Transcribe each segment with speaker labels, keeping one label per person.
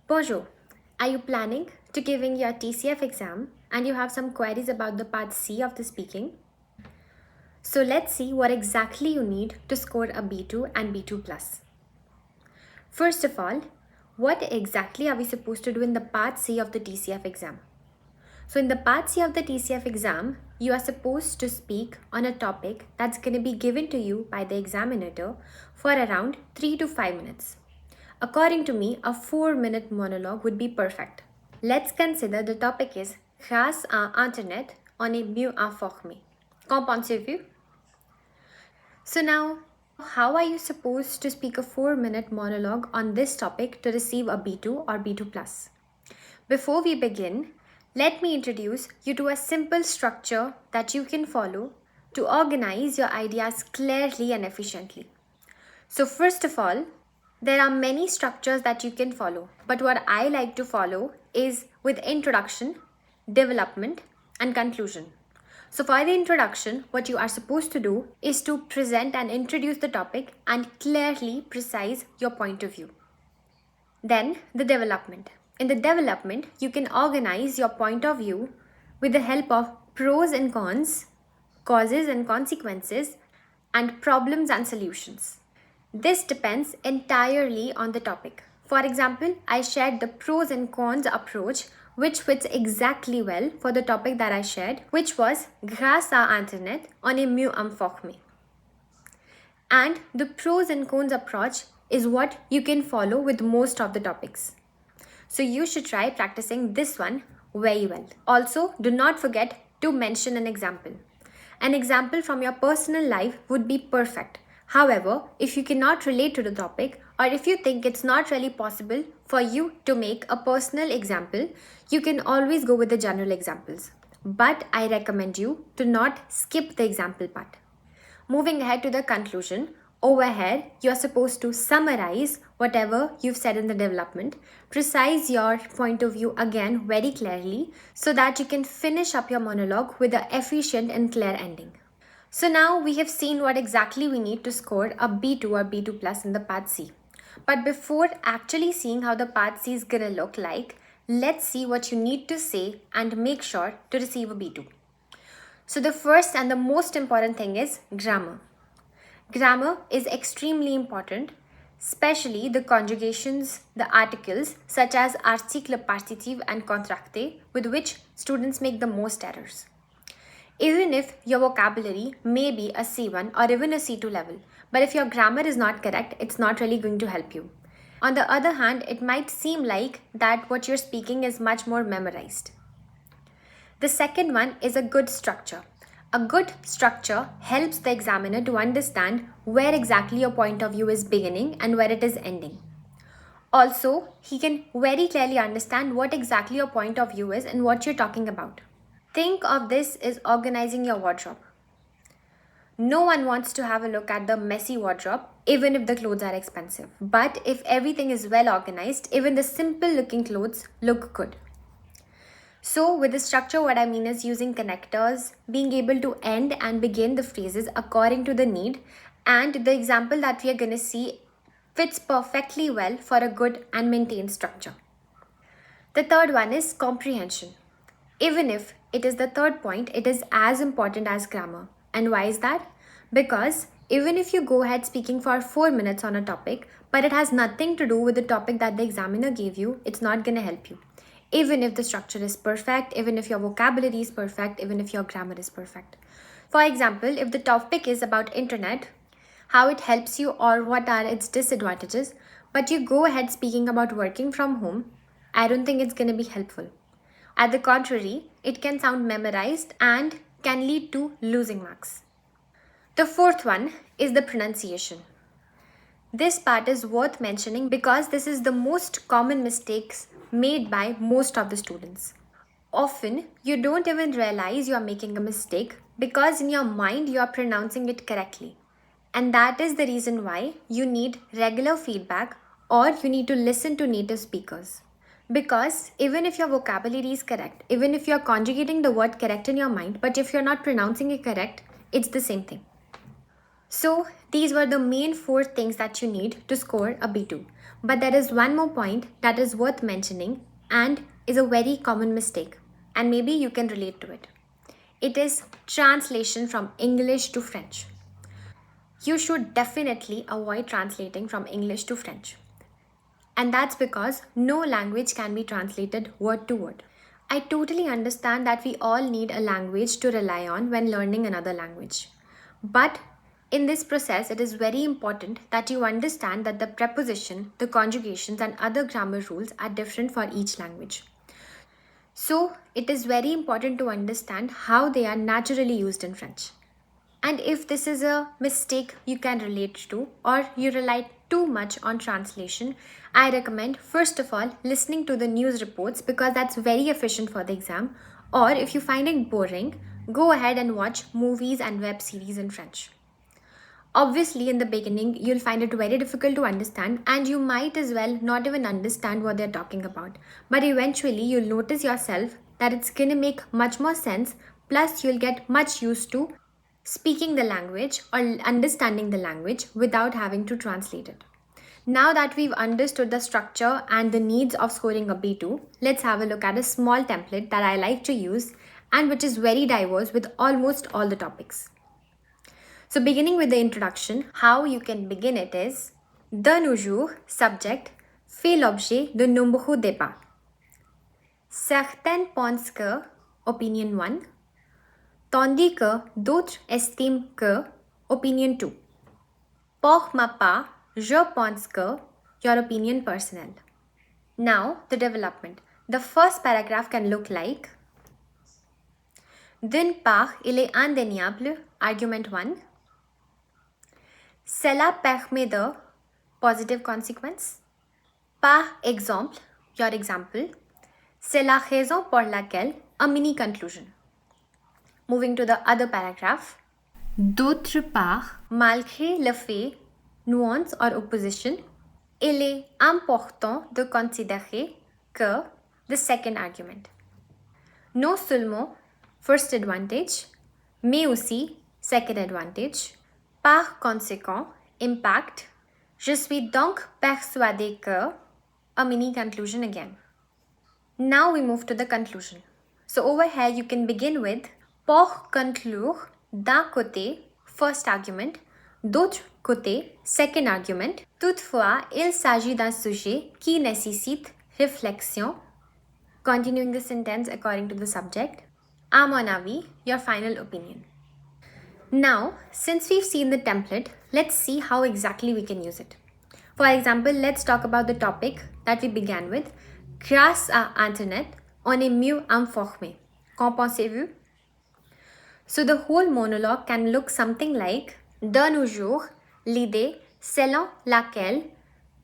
Speaker 1: Bonjour. Are you planning to giving your TCF exam and you have some queries about the part C of the speaking? So let's see what exactly you need to score a B2 and B2 plus. First of all, what exactly are we supposed to do in the part C of the TCF exam? So in the part C of the TCF exam, you are supposed to speak on a topic that's going to be given to you by the examiner for around 3 to 5 minutes. According to me, a 4-minute monologue would be perfect. Let's consider the topic is grâce à Internet, on est mieux informé. Qu'en pensez-vous? So now, how are you supposed to speak a 4-minute monologue on this topic to receive a B2 or B2 plus? Before we begin, let me introduce you to a simple structure that you can follow to organize your ideas clearly and efficiently. So first of all, there are many structures that you can follow, but what I like to follow is with introduction, development, and conclusion. So for the introduction, what you are supposed to do is to present and introduce the topic and clearly precise your point of view. Then the development. In the development, you can organize your point of view with the help of pros and cons, causes and consequences, and problems and solutions. This depends entirely on the topic. For example, I shared the pros and cons approach, which fits exactly well for the topic that I shared, which was grâce à Internet, on est mieux informé. And the pros and cons approach is what you can follow with most of the topics. So you should try practicing this one very well. Also, do not forget to mention an example. An example from your personal life would be perfect. However, if you cannot relate to the topic or if you think it's not really possible for you to make a personal example, you can always go with the general examples. But I recommend you to not skip the example part. Moving ahead to the conclusion, over here you are supposed to summarize whatever you've said in the development, precise your point of view again very clearly so that you can finish up your monologue with an efficient and clear ending. So now we have seen what exactly we need to score a B2 or B2 plus in the part C. But before actually seeing how the part C is gonna look like, let's see what you need to say and make sure to receive a B2. So the first and the most important thing is grammar. Grammar is extremely important, especially the conjugations, the articles such as article partitif and contracté, with which students make the most errors. Even if your vocabulary may be a C1 or even a C2 level, but if your grammar is not correct, it's not really going to help you. On the other hand, it might seem like that what you're speaking is much more memorized. The second one is a good structure. A good structure helps the examiner to understand where exactly your point of view is beginning and where it is ending. Also, he can very clearly understand what exactly your point of view is and what you're talking about. Think of this as organizing your wardrobe. No one wants to have a look at the messy wardrobe, even if the clothes are expensive. But if everything is well organized, even the simple looking clothes look good. So with the structure, what I mean is using connectors, being able to end and begin the phrases according to the need, and the example that we are going to see fits perfectly well for a good and maintained structure. The third one is comprehension. Even if it is the third point, it is as important as grammar. And why is that? Because even if you go ahead speaking for 4 minutes on a topic, but it has nothing to do with the topic that the examiner gave you, it's not going to help you. Even if the structure is perfect, even if your vocabulary is perfect, even if your grammar is perfect. For example, if the topic is about internet, how it helps you or what are its disadvantages, but you go ahead speaking about working from home, I don't think it's going to be helpful. At the contrary, it can sound memorized and can lead to losing marks. The fourth one is the pronunciation. This part is worth mentioning because this is the most common mistakes made by most of the students. Often, you don't even realize you are making a mistake because in your mind you are pronouncing it correctly. And that is the reason why you need regular feedback or you need to listen to native speakers. Because even if your vocabulary is correct, even if you're conjugating the word correct in your mind, but if you're not pronouncing it correct, it's the same thing. So These were the main 4 things that you need to score a B2. But there is one more point that is worth mentioning and is a very common mistake, and maybe you can relate to it. It is translation from English to French. You should definitely avoid translating from English to French. And that's because no language can be translated word to word. I totally understand that we all need a language to rely on when learning another language. But in this process, it is very important that you understand that the preposition, the conjugations, and other grammar rules are different for each language. So, it is very important to understand how they are naturally used in French. And if this is a mistake you can relate to, or you rely too much on translation, I recommend first of all listening to the news reports because that's very efficient for the exam. Or if you find it boring, go ahead and watch movies and web series in French. Obviously, in the beginning, you'll find it very difficult to understand, and you might as well not even understand what they're talking about. But eventually, you'll notice yourself that it's gonna make much more sense, plus, you'll get much used to speaking the language or understanding the language without having to translate it. Now that we've understood the structure and the needs of scoring a B2, let's have a look at a small template that I like to use and which is very diverse with almost all the topics. So beginning with the introduction, how you can begin it is de nos jours, subject, fait l'objet de nombreux débats. Certains pensent que, opinion 1, tandis que d'autres estiment que, opinion 2. Pour ma part, je pense que, your opinion personnel. Now, the development. The first paragraph can look like d'une part, il est indéniable, argument 1. Cela permet de, positive consequence. Par exemple, your example, c'est la raison pour laquelle, a mini conclusion. Moving to the other paragraph. D'autre part, malgré le fait, nuance or opposition, il est important de considérer que, the second argument. Non seulement, first advantage, mais aussi, second advantage. Par conséquent, impact, je suis donc persuadé que, a mini conclusion again. Now we move to the conclusion. So over here you can begin with, pour conclure, d'un côté, first argument, d'autre côté, second argument. Toutefois, il s'agit d'un sujet qui nécessite réflexion. Continuing the sentence according to the subject. À mon avis, your final opinion. Now, since we've seen the template, let's see how exactly we can use it. For example, let's talk about the topic that we began with. Grâce à Internet, on est mieux informé. Qu'en pensez-vous? So the whole monologue can look something like de nos jours, l'idée selon laquelle,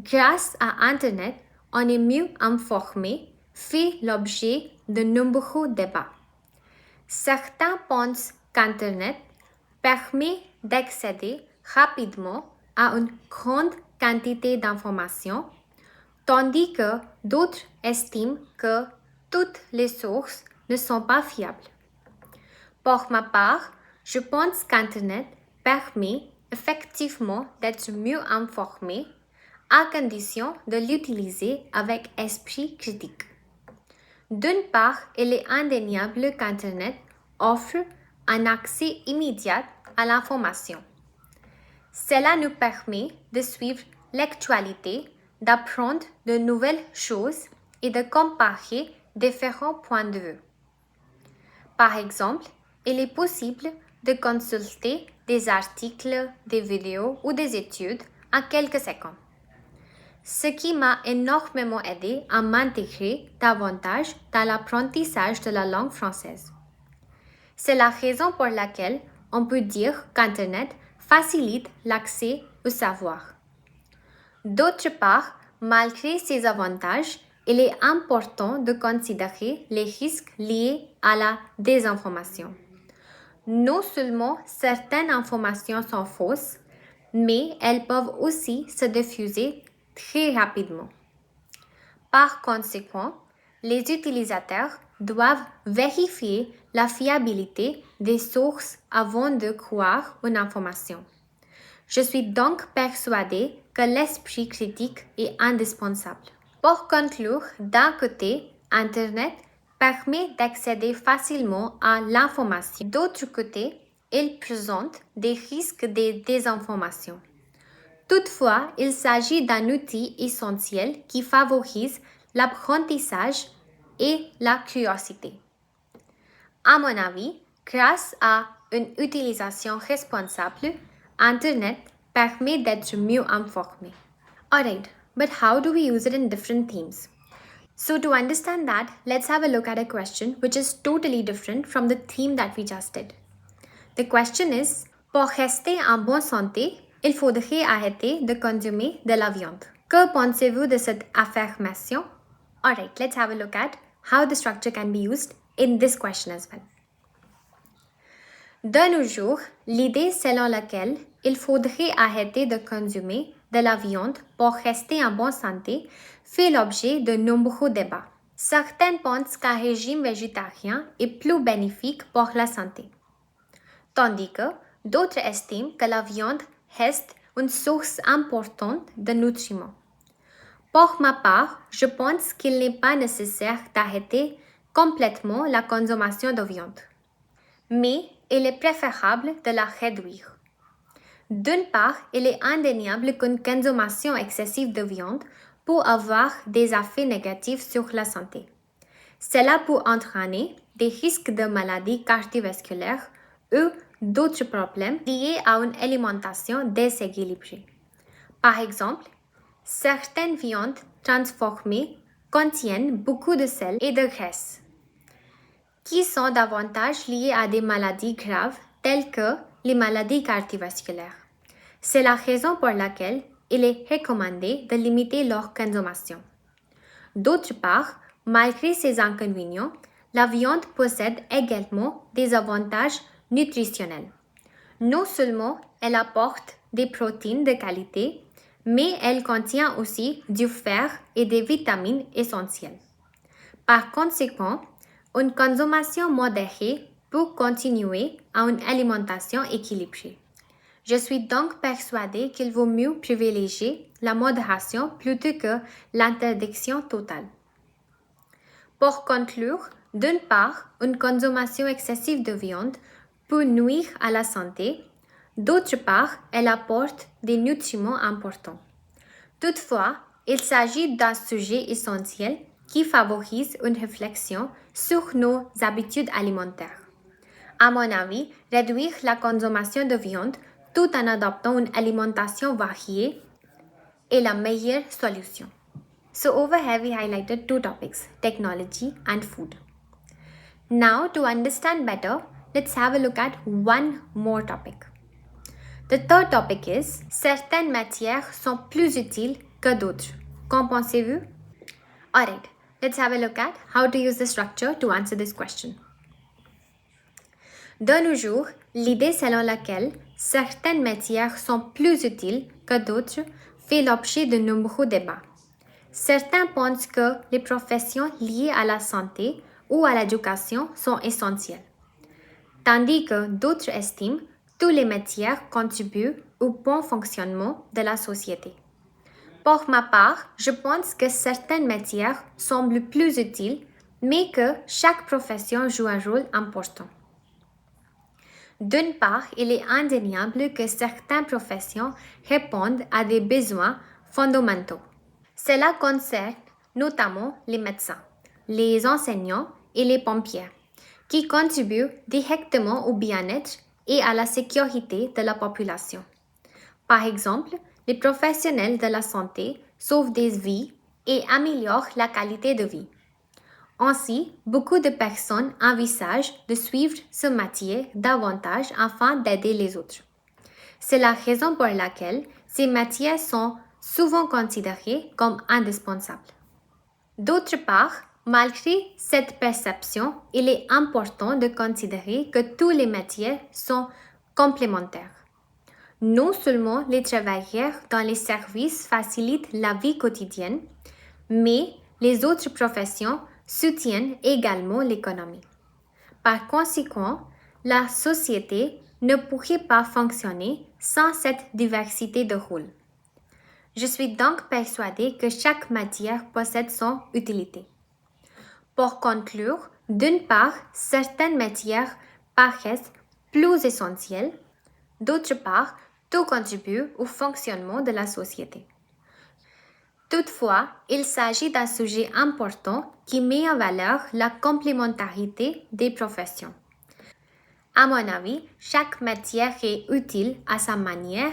Speaker 1: grâce à Internet, on est mieux informé fait l'objet de nombreux débats. Certains pensent qu'Internet permet d'accéder rapidement à une grande quantité d'informations, tandis que d'autres estiment que toutes les sources ne sont pas fiables. Pour ma part, je pense qu'Internet permet effectivement d'être mieux informé à condition de l'utiliser avec esprit critique. D'une part, il est indéniable qu'Internet offre un accès immédiat à l'information. Cela nous permet de suivre l'actualité, d'apprendre de nouvelles choses et de comparer différents points de vue. Par exemple, il est possible de consulter des articles, des vidéos ou des études en quelques secondes. Ce qui m'a énormément aidé à m'intégrer davantage dans l'apprentissage de la langue française. C'est la raison pour laquelle on peut dire qu'Internet facilite l'accès au savoir. D'autre part, malgré ces avantages, il est important de considérer les risques liés à la désinformation. Non seulement certaines informations sont fausses, mais elles peuvent aussi se diffuser très rapidement. Par conséquent, les utilisateurs doivent vérifier la fiabilité des sources avant de croire une information. Je suis donc persuadée que l'esprit critique est indispensable. Pour conclure, d'un côté, Internet permet d'accéder facilement à l'information. D'autre côté, il présente des risques de désinformation. Toutefois, il s'agit d'un outil essentiel qui favorise l'apprentissage et la curiosité. À mon avis, grâce à une utilisation responsable, Internet permet d'être mieux informé. Alright, but how do we use it in different themes? So to understand that, let's have a look at a question which is totally different from the theme that we just did. The question is, pour rester en bonne santé, il faudrait arrêter de consommer de la viande. Que pensez-vous de cette affirmation? Alright, let's have a look at how the structure can be used in this question as well. De nos jours, l'idée selon laquelle il faudrait arrêter de consommer de la viande pour rester en bonne santé fait l'objet de nombreux débats. Certains pensent qu'un régime végétarien est plus bénéfique pour la santé, tandis que d'autres estiment que la viande reste une source importante de nutriments. Pour ma part, je pense qu'il n'est pas nécessaire d'arrêter complètement la consommation de viande, mais il est préférable de la réduire. D'une part, il est indéniable qu'une consommation excessive de viande peut avoir des effets négatifs sur la santé. Cela peut entraîner des risques de maladies cardiovasculaires ou d'autres problèmes liés à une alimentation déséquilibrée. Par exemple, certaines viandes transformées contiennent beaucoup de sel et de graisse, qui sont davantage liées à des maladies graves telles que les maladies cardiovasculaires. C'est la raison pour laquelle il est recommandé de limiter leur consommation. D'autre part, malgré ces inconvénients, la viande possède également des avantages nutritionnels. Non seulement elle apporte des protéines de qualité, mais elle contient aussi du fer et des vitamines essentielles. Par conséquent, une consommation modérée peut continuer à une alimentation équilibrée. Je suis donc persuadée qu'il vaut mieux privilégier la modération plutôt que l'interdiction totale. Pour conclure, d'une part, une consommation excessive de viande peut nuire à la santé, d'autre part, elle apporte des nutriments importants. Toutefois, il s'agit d'un sujet essentiel qui favorise une réflexion sur nos habitudes alimentaires. À mon avis, réduire la consommation de viande tout en adoptant une alimentation variée est la meilleure solution. So over here we highlighted two topics, technology and food. Now to understand better, let's have a look at one more topic. The third topic is, certaines matières sont plus utiles que d'autres. Qu'en pensez-vous? Alright, let's have a look at how to use the structure to answer this question. De nos jours, l'idée selon laquelle certaines matières sont plus utiles que d'autres fait l'objet de nombreux débats. Certains pensent que les professions liées à la santé ou à l'éducation sont essentielles, tandis que d'autres estiment que toutes les matières contribuent au bon fonctionnement de la société. Pour ma part, je pense que certaines matières semblent plus utiles, mais que chaque profession joue un rôle important. D'une part, il est indéniable que certaines professions répondent à des besoins fondamentaux. Cela concerne notamment les médecins, les enseignants et les pompiers, qui contribuent directement au bien-être et à la sécurité de la population. Par exemple, les professionnels de la santé sauvent des vies et améliorent la qualité de vie. Ainsi, beaucoup de personnes envisagent de suivre ce métier davantage afin d'aider les autres. C'est la raison pour laquelle ces métiers sont souvent considérés comme indispensables. D'autre part, malgré cette perception, il est important de considérer que tous les métiers sont complémentaires. Non seulement les travailleurs dans les services facilitent la vie quotidienne, mais les autres professions soutiennent également l'économie. Par conséquent, la société ne pourrait pas fonctionner sans cette diversité de rôles. Je suis donc persuadée que chaque matière possède son utilité. Pour conclure, d'une part, certaines matières paraissent plus essentielles, d'autre part, tout contribue au fonctionnement de la société. Toutefois, il s'agit d'un sujet important qui met en valeur la complémentarité des professions. À mon avis, chaque matière est utile à sa manière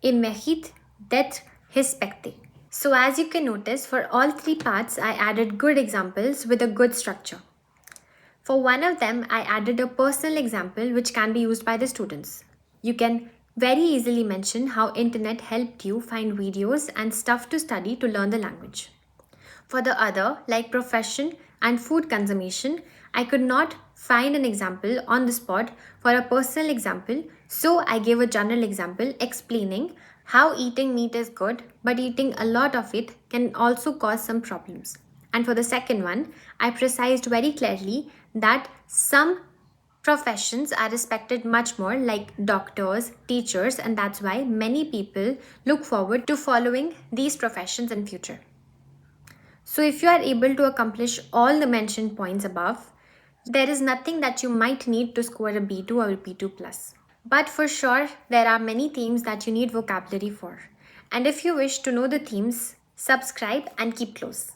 Speaker 1: et mérite d'être respectée. So as you can notice, for all three parts, I added good examples with a good structure. For one of them, I added a personal example which can be used by the students. You can very easily mention how internet helped you find videos and stuff to study to learn the language. For the other, like profession and food consumption, I could not find an example on the spot for a personal example, so I gave a general example explaining how eating meat is good, but eating a lot of it can also cause some problems. And for the second one, I precised very clearly that some professions are respected much more, like doctors, teachers, and that's why many people look forward to following these professions in future. So if you are able to accomplish all the mentioned points above, there is nothing that you might need to score a B2 or a B2 plus. But for sure, there are many themes that you need vocabulary for. And if you wish to know the themes, subscribe and keep close.